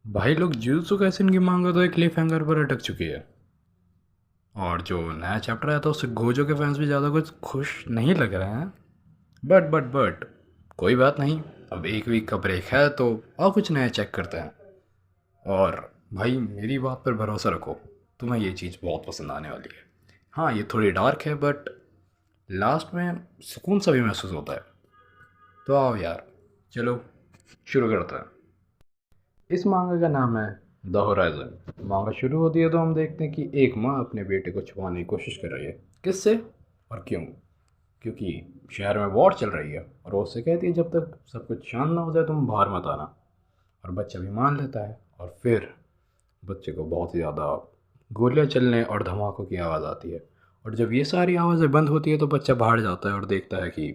भाई लोग jujutsu Kaisen की मांगा तो एक क्लिफ हैंगर पर अटक चुकी है। और जो नया चैप्टर आया था उससे गोजो के फैंस भी ज़्यादा कुछ खुश नहीं लग रहे हैं। बट कोई बात नहीं। अब एक वीक का ब्रेक है तो और कुछ नया चेक करते हैं। और भाई मेरी बात पर भरोसा रखो, तुम्हें ये चीज़ बहुत पसंद आने वाली है। हाँ, ये थोड़ी डार्क है बट लास्ट में सुकून सा भी महसूस होता है। तो आओ यार, चलो शुरू करते हैं। इस मांगा का नाम है द होराइजन। मांगा शुरू होती है तो हम देखते हैं कि एक माँ अपने बेटे को छुपाने की कोशिश कर रही है। किससे और क्यों? क्योंकि शहर में वॉर चल रही है और वो उससे कहती है जब तक सब कुछ शांत ना हो जाए तुम बाहर मत आना। और बच्चा भी मान लेता है और फिर बच्चे को बहुत ही ज़्यादा गोलियां चलने और धमाकों की आवाज़ आती है। और जब ये सारी आवाज़ें बंद होती है तो बच्चा बाहर जाता है और देखता है कि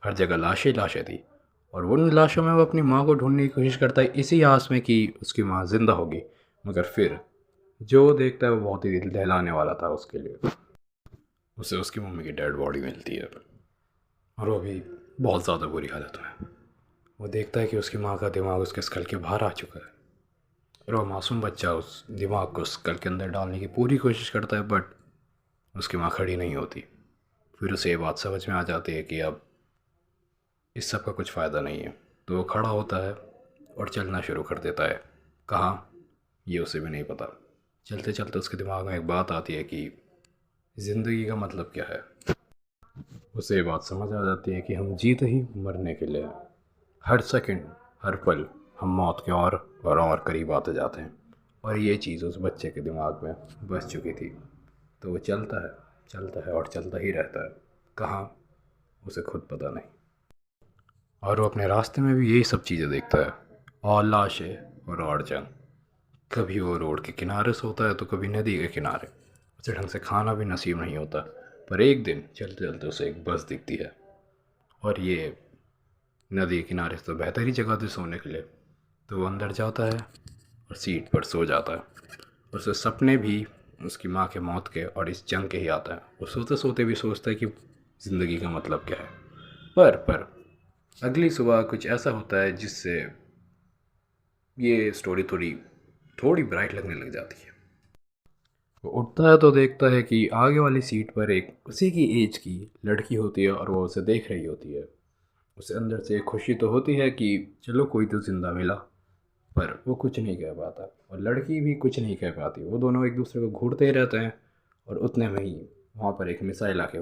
हर जगह लाशें ही लाशें थी। और उन लाशों में वो अपनी माँ को ढूंढने की कोशिश करता है इसी आस में कि उसकी माँ ज़िंदा होगी। मगर फिर जो वो देखता है वो बहुत ही दिल दहलाने वाला था उसके लिए। उसे उसकी मम्मी की डेड बॉडी मिलती है और वो भी बहुत ज़्यादा बुरी हालत में। वो देखता है कि उसकी माँ का दिमाग उसके स्कल के बाहर आ चुका है और वो मासूम बच्चा उस दिमाग को स्कल के अंदर डालने की पूरी कोशिश करता है बट उसकी माँ खड़ी नहीं होती। फिर उसे ये बात समझ में आ जाती है कि अब इस सब का कुछ फ़ायदा नहीं है। तो वो खड़ा होता है और चलना शुरू कर देता है। कहाँ, ये उसे भी नहीं पता। चलते चलते उसके दिमाग में एक बात आती है कि ज़िंदगी का मतलब क्या है। उसे ये बात समझ आ जाती है कि हम जीते ही मरने के लिए हैं। हर सेकंड, हर पल हम मौत के और करीब आते जाते हैं। और ये चीज़ उस बच्चे के दिमाग में बस चुकी थी। तो वो चलता है और चलता ही रहता है। कहाँ, उसे खुद पता नहीं। और वो अपने रास्ते में भी यही सब चीज़ें देखता है, और लाशें और जंग। कभी वो रोड के किनारे सोता है तो कभी नदी के किनारे। उसे ढंग से खाना भी नसीब नहीं होता। पर एक दिन चलते चलते उसे एक बस दिखती है और ये नदी के किनारे से तो बेहतर ही जगह थी सोने के लिए। तो वो अंदर जाता है और सीट पर सो जाता है। उसे सपने भी उसकी माँ के मौत के और इस जंग के ही आता है। वो सोते सोते भी सोचता है कि ज़िंदगी का मतलब क्या है। पर अगली सुबह कुछ ऐसा होता है जिससे ये स्टोरी थोड़ी थोड़ी ब्राइट लगने लग जाती है। वो उठता है तो देखता है कि आगे वाली सीट पर एक उसी की एज की लड़की होती है और वो उसे देख रही होती है। उसे अंदर से खुशी तो होती है कि चलो कोई तो ज़िंदा मिला, पर वो कुछ नहीं कह पाता और लड़की भी कुछ नहीं कह पाती। वो दोनों एक दूसरे को घूरते ही रहते हैं और उतने में ही वहाँ पर एक मिसाइल आके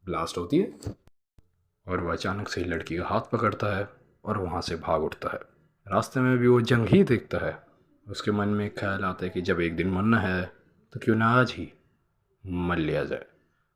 ब्लास्ट होती है और वह अचानक से ही लड़की का हाथ पकड़ता है और वहाँ से भाग उठता है। रास्ते में भी वो जंग ही देखता है। उसके मन में एक ख्याल आता है कि जब एक दिन मरना है तो क्यों ना आज ही मर लिया जाए।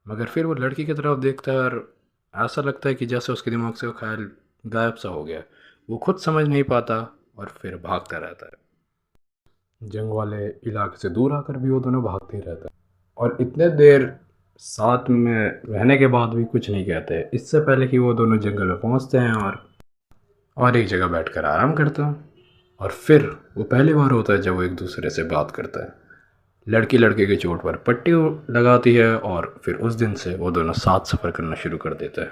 मगर फिर वो लड़की की तरफ देखता है और ऐसा लगता है कि जैसे उसके दिमाग से वो ख्याल गायब सा हो गया। वो खुद समझ नहीं पाता और फिर भागता रहता है। जंग वाले इलाके से दूर आकर भी वो दोनों भागते ही रहते हैं और इतने देर साथ में रहने के बाद भी कुछ नहीं कहते, इससे पहले कि वो दोनों जंगल में पहुंचते हैं और एक जगह बैठकर आराम करते हैं। और फिर वो पहली बार होता है जब वो एक दूसरे से बात करता है। लड़की लड़के की चोट पर पट्टी लगाती है और फिर उस दिन से वो दोनों साथ सफ़र करना शुरू कर देते हैं।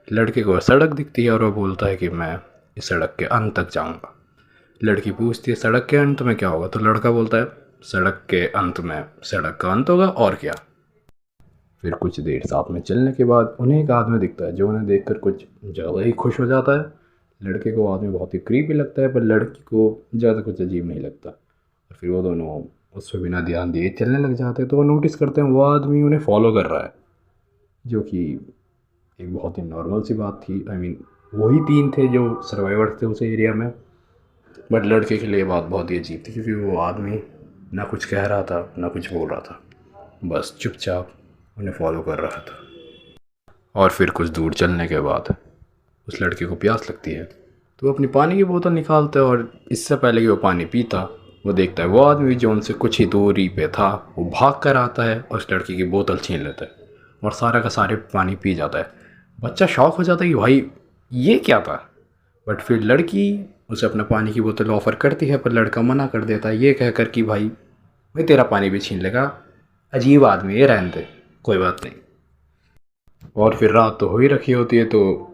लड़के को सड़क दिखती है और वो बोलता है कि मैं इस सड़क के अंत तक जाऊंगा। लड़की पूछती है सड़क के अंत में क्या होगा, तो लड़का बोलता है सड़क के अंत में सड़क का अंत होगा और क्या। फिर कुछ देर साथ में चलने के बाद उन्हें एक आदमी दिखता है जो उन्हें देखकर कुछ ज़्यादा ही खुश हो जाता है। लड़के को आदमी बहुत ही क्रीपी लगता है पर लड़की को ज़्यादा कुछ अजीब नहीं लगता। और फिर वो दोनों उस पर बिना ध्यान दिए चलने लग जाते हैं तो वो नोटिस करते हैं वो आदमी उन्हें फॉलो कर रहा है, जो कि एक बहुत ही नॉर्मल सी बात थी। आई मीन वही तीन थे जो सर्वाइवर थे उस एरिया में। बट लड़के के लिए बात बहुत ही अजीब थी क्योंकि वो आदमी ना कुछ कह रहा था ना कुछ बोल रहा था, बस चुपचाप उन्हें फॉलो कर रहा था। और फिर कुछ दूर चलने के बाद उस लड़के को प्यास लगती है तो वो अपनी पानी की बोतल निकालता है और इससे पहले कि वो पानी पीता वो देखता है वो आदमी जो उनसे कुछ ही दूरी पे था वो भाग कर आता है और उस लड़की की बोतल छीन लेता है और सारा का सारे पानी पी जाता है। बच्चा शॉक हो जाता है कि भाई ये क्या था। बट फिर लड़की उसे अपना पानी की बोतल ऑफ़र करती है पर लड़का मना कर देता है ये कहकर कि भाई मैं तेरा पानी भी छीन लेगा, अजीब आदमी है, रहने दे, कोई बात नहीं। और फिर रात तो हो ही रखी होती है तो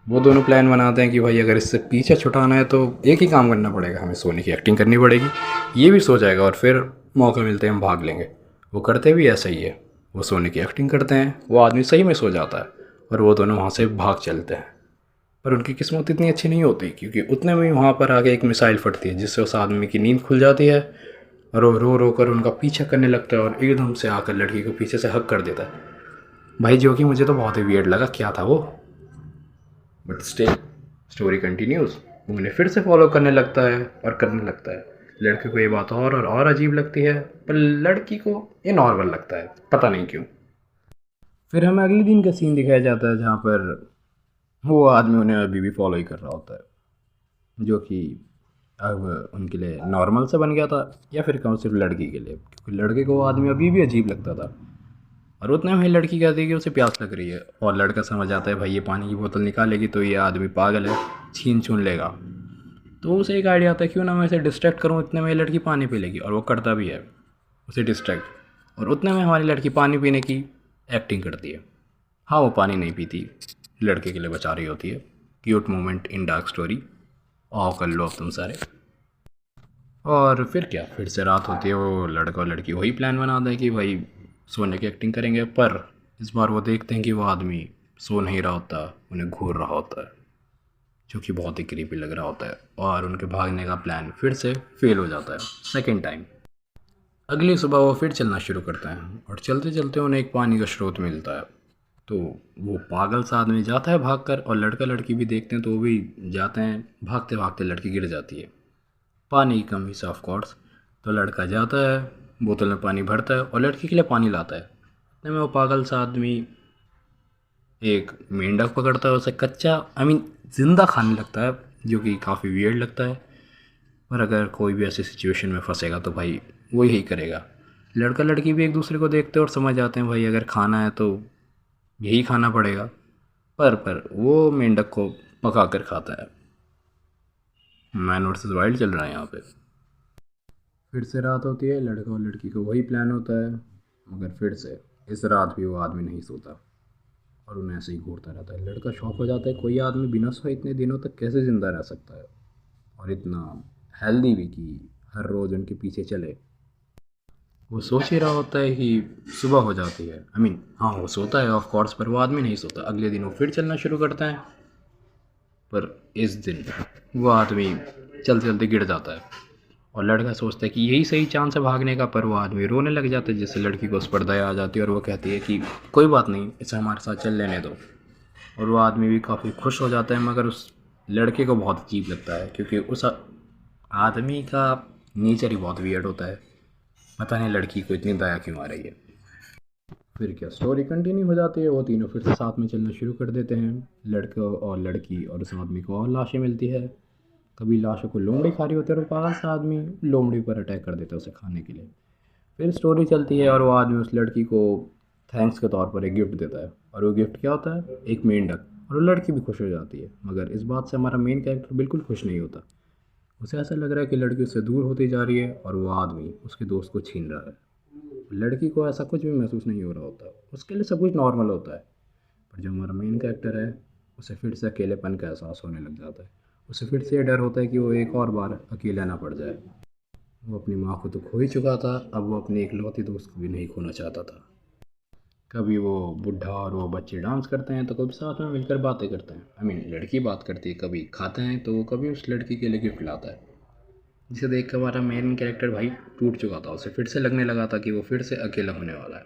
वो दोनों प्लान बनाते हैं कि भाई अगर इससे पीछे छुड़ाना है तो एक ही काम करना पड़ेगा, हमें सोने की एक्टिंग करनी पड़ेगी। ये भी सो जाएगा और फिर मौका मिलते हैं हम भाग लेंगे। वो करते भी ऐसा ही है, वो सोने की एक्टिंग करते हैं, वो आदमी सही में सो जाता है और वो दोनों वहाँ से भाग चलते हैं। पर उनकी किस्मत इतनी अच्छी नहीं होती, क्योंकि उतने में वहाँ पर आगे एक मिसाइल फटती है जिससे उस आदमी की नींद खुल जाती है और वो रो रो कर उनका पीछा करने लगता है और एकदम से आकर लड़की को पीछे से हक कर देता है। भाई जो कि मुझे तो बहुत ही वियर्ड लगा, क्या था वो। But still story continues. वो उन्हें फिर से फॉलो करने लगता है और करने लगता है। लड़के को ये बात और अजीब लगती है, पर लड़की को ये नॉर्मल लगता है, पता नहीं क्यों। फिर हमें अगले दिन का सीन दिखाया जाता है जहाँ पर वो आदमी उन्हें अभी भी फॉलो ही कर रहा होता है, जो कि अब उनके लिए नॉर्मल से बन गया था, या फिर कहूँ सिर्फ लड़की के लिए, क्योंकि लड़के को वो आदमी अभी भी अजीब लगता था। और उतने में लड़की कहती है कि उसे प्यास लग रही है और लड़का समझ आता है भाई ये पानी की बोतल निकालेगी तो ये आदमी पागल है, छीन छून लेगा। तो उसे एक आइडिया आता है क्यों ना मैं इसे डिस्ट्रैक्ट करूँ, इतने में लड़की पानी पी लेगी, और वो करता भी है उसे डिस्ट्रैक्ट। और उतने में हमारी लड़की पानी पीने की एक्टिंग करती है। हाँ, वो पानी नहीं पीती, लड़के के लिए बचा रही होती है। Cute moment in dark story. आओ कर लो अब तुम सारे। और फिर क्या, फिर से रात होती है, वो लड़का और लड़की वही प्लान बनाते हैं कि भाई सोने की एक्टिंग करेंगे। पर इस बार वो देखते हैं कि वो आदमी सो नहीं रहा होता, उन्हें घूर रहा होता है, जो कि बहुत ही क्रीपी लग रहा होता है। और उनके भागने का प्लान फिर से फेल हो जाता है सेकेंड टाइम। अगली सुबह वो फिर चलना शुरू करते हैं और चलते चलते उन्हें एक पानी का स्रोत मिलता है। तो वो पागल सा आदमी जाता है भागकर, और लड़का लड़की भी देखते हैं तो वो भी जाते हैं। भागते भागते लड़की गिर जाती है, पानी की कमी से ऑफ कोर्स। तो लड़का जाता है, बोतल में पानी भरता है और लड़की के लिए पानी लाता है। इतने में वो पागल सा आदमी एक मेंढक पकड़ता है, उसे कच्चा ज़िंदा खाने लगता है, जो कि काफ़ी वियर्ड लगता है। पर अगर कोई भी ऐसी सिचुएशन में फंसेगा तो भाई वो यही करेगा। लड़का लड़की भी एक दूसरे को देखते हैं और समझ जाते हैं भाई अगर खाना है तो यही खाना पड़ेगा। पर वो मेंढक को पका कर खाता है। मैन वर्सेस वाइल्ड चल रहा है यहाँ पे। फिर से रात होती है, लड़का और लड़की का वही प्लान होता है, मगर फिर से इस रात भी वो आदमी नहीं सोता और उन्हें ऐसे ही घूरता रहता है। लड़का शॉक हो जाता है, कोई आदमी बिना सोए इतने दिनों तक कैसे ज़िंदा रह सकता है, और इतना हेल्दी भी कि हर रोज़ उनके पीछे चले। वो सोच ही रहा होता है कि सुबह हो जाती है। हाँ, वो सोता है ऑफ कोर्स, पर वो आदमी नहीं सोता। अगले दिन वो फिर चलना शुरू करता है, पर इस दिन वो आदमी चलते चलते गिर जाता है और लड़का सोचता है कि यही सही चांस है भागने का। पर वो आदमी रोने लग जाता है, जिससे लड़की को उस पर दया आ जाती है और वो कहती है कि कोई बात नहीं, इसे हमारे साथ चल लेने दो। और वो आदमी भी काफ़ी खुश हो जाता है, मगर उस लड़के को बहुत अजीब लगता है, क्योंकि उस आदमी का नेचर ही बहुत वियर्ड होता है। पता नहीं लड़की को इतनी दया क्यों आ रही है। फिर क्या, स्टोरी कंटिन्यू हो जाती है। वो तीनों फिर से साथ में चलना शुरू कर देते हैं, लड़का और लड़की, और उस आदमी को और लाशें मिलती है। कभी लाशों को लोमड़ी खा रही होती है और पागल सा आदमी लोमड़ी पर अटैक कर देता है उसे खाने के लिए। फिर स्टोरी चलती है और वो आदमी उस लड़की को थैंक्स के तौर पर एक गिफ्ट देता है, और वो गिफ्ट क्या होता है, एक मेंढक। और वो लड़की भी खुश हो जाती है, मगर इस बात से हमारा मेन कैरेक्टर बिल्कुल खुश नहीं होता। उसे ऐसा लग रहा है कि लड़की उससे दूर होती जा रही है और वो आदमी उसके दोस्त को छीन रहा है। लड़की को ऐसा कुछ भी महसूस नहीं हो रहा होता, उसके लिए सब कुछ नॉर्मल होता है। पर जो हमारा मेन कैरेक्टर है, उसे फिर से अकेलेपन का एहसास होने लग जाता है। उसे फिर से ये डर होता है कि वो एक और बार अकेला ना पड़ जाए। वो अपनी माँ को तो खो ही चुका था, अब वो अपने इकलौते दोस्त को भी नहीं खोना चाहता था। कभी वो बुढ़ा और वो बच्चे डांस करते हैं तो कभी साथ में मिलकर बातें करते हैं। लड़की बात करती है, कभी खाते हैं तो वो कभी उस लड़की के लिए गिफ्ट लाता है, जिसे देख कर हमारा मेन कैरेक्टर भाई टूट चुका था। उसे फिर से लगने लगा था कि वो फिर से अकेला होने वाला है।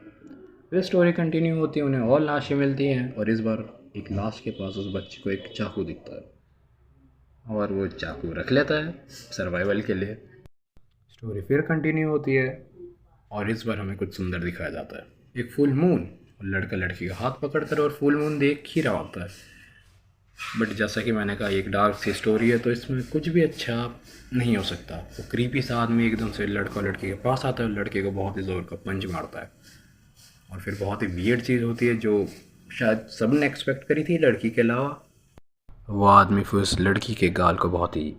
फिर स्टोरी कंटिन्यू होती है, उन्हें और लाशें मिलती हैं, और इस बार एक लाश के पास उस बच्चे को एक चाकू दिखता है और वो चाकू रख लेता है सर्वाइवल के लिए। स्टोरी फिर कंटिन्यू होती है और इस बार हमें कुछ सुंदर दिखाया जाता है, एक फुल मून। और लड़का लड़की का हाथ पकड़कर और फुल मून देख ही रहा होता है। बट जैसा कि मैंने कहा, एक डार्क सी स्टोरी है तो इसमें कुछ भी अच्छा नहीं हो सकता। वो क्रीपी सा आदमी एकदम से लड़का लड़की के पास आता है और लड़के को बहुत ही ज़ोर का पंच मारता है। और फिर बहुत ही वियर्ड चीज़ होती है जो शायद सब ने एक्सपेक्ट करी थी लड़की के अलावा। वो आदमी फिर उस लड़की के गाल को बहुत ही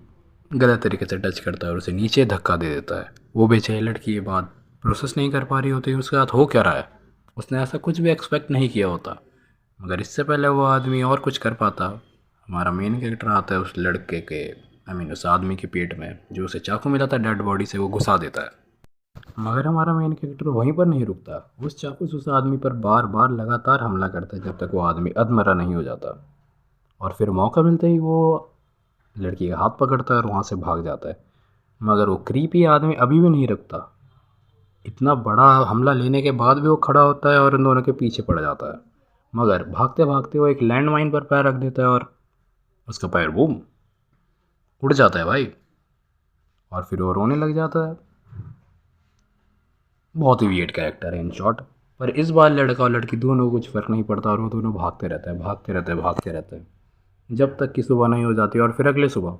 गलत तरीके से टच करता है और उसे नीचे धक्का दे देता है। वो बेचारी लड़की ये बात प्रोसेस नहीं कर पा रही होती उसके साथ हो क्या रहा है। उसने ऐसा कुछ भी एक्सपेक्ट नहीं किया होता, मगर इससे पहले वो आदमी और कुछ कर पाता, हमारा मेन कैरेक्टर आता है उस लड़के के उस आदमी के पेट में जो उसे चाकू मिला था डेड बॉडी से, वो घुसा देता है। मगर हमारा मेन कैरेक्टर वहीं पर नहीं रुकता, उस चाकू से उस आदमी पर बार बार लगातार हमला करता है जब तक वो आदमी अधमरा नहीं हो जाता। और फिर मौका मिलते ही वो लड़की का हाथ पकड़ता है और वहाँ से भाग जाता है। मगर वो क्रीपी आदमी अभी भी नहीं रुकता, इतना बड़ा हमला लेने के बाद भी वो खड़ा होता है और उन दोनों के पीछे पड़ जाता है। मगर भागते भागते वो एक लैंड माइन पर पैर रख देता है और उसका पैर बूम उड़ जाता है भाई। और फिर वो रोने लग जाता है। बहुत ही वियर्ड कैरेक्टर है इन शॉर्ट। पर इस बार लड़का और लड़की दोनों को कुछ फ़र्क नहीं पड़ता और वो दोनों भागते रहते हैं, भागते रहते हैं, भागते रहते हैं, जब तक कि सुबह नहीं हो जाती। और फिर अगले सुबह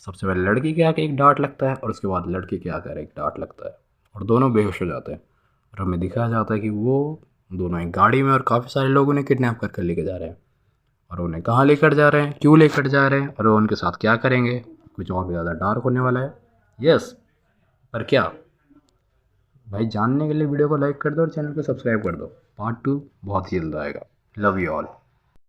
सबसे पहले लड़की के आके एक डांट लगता है और उसके बाद लड़के के आकर एक डांट लगता है और दोनों बेहोश हो जाते हैं। और हमें दिखाया जाता है कि वो दोनों एक गाड़ी में और काफ़ी सारे लोग उन्हें किडनैप कर लेके जा रहे हैं। और उन्हें कहाँ लेकर जा रहे हैं, क्यों लेकर जा रहे हैं और वो उनके साथ क्या करेंगे, कुछ और भी ज़्यादा डार्क होने वाला है। यस, पर क्या भाई, जानने के लिए वीडियो को लाइक कर दो और चैनल को सब्सक्राइब कर दो। पार्ट 2 बहुत ही जल्द आएगा। Love you all.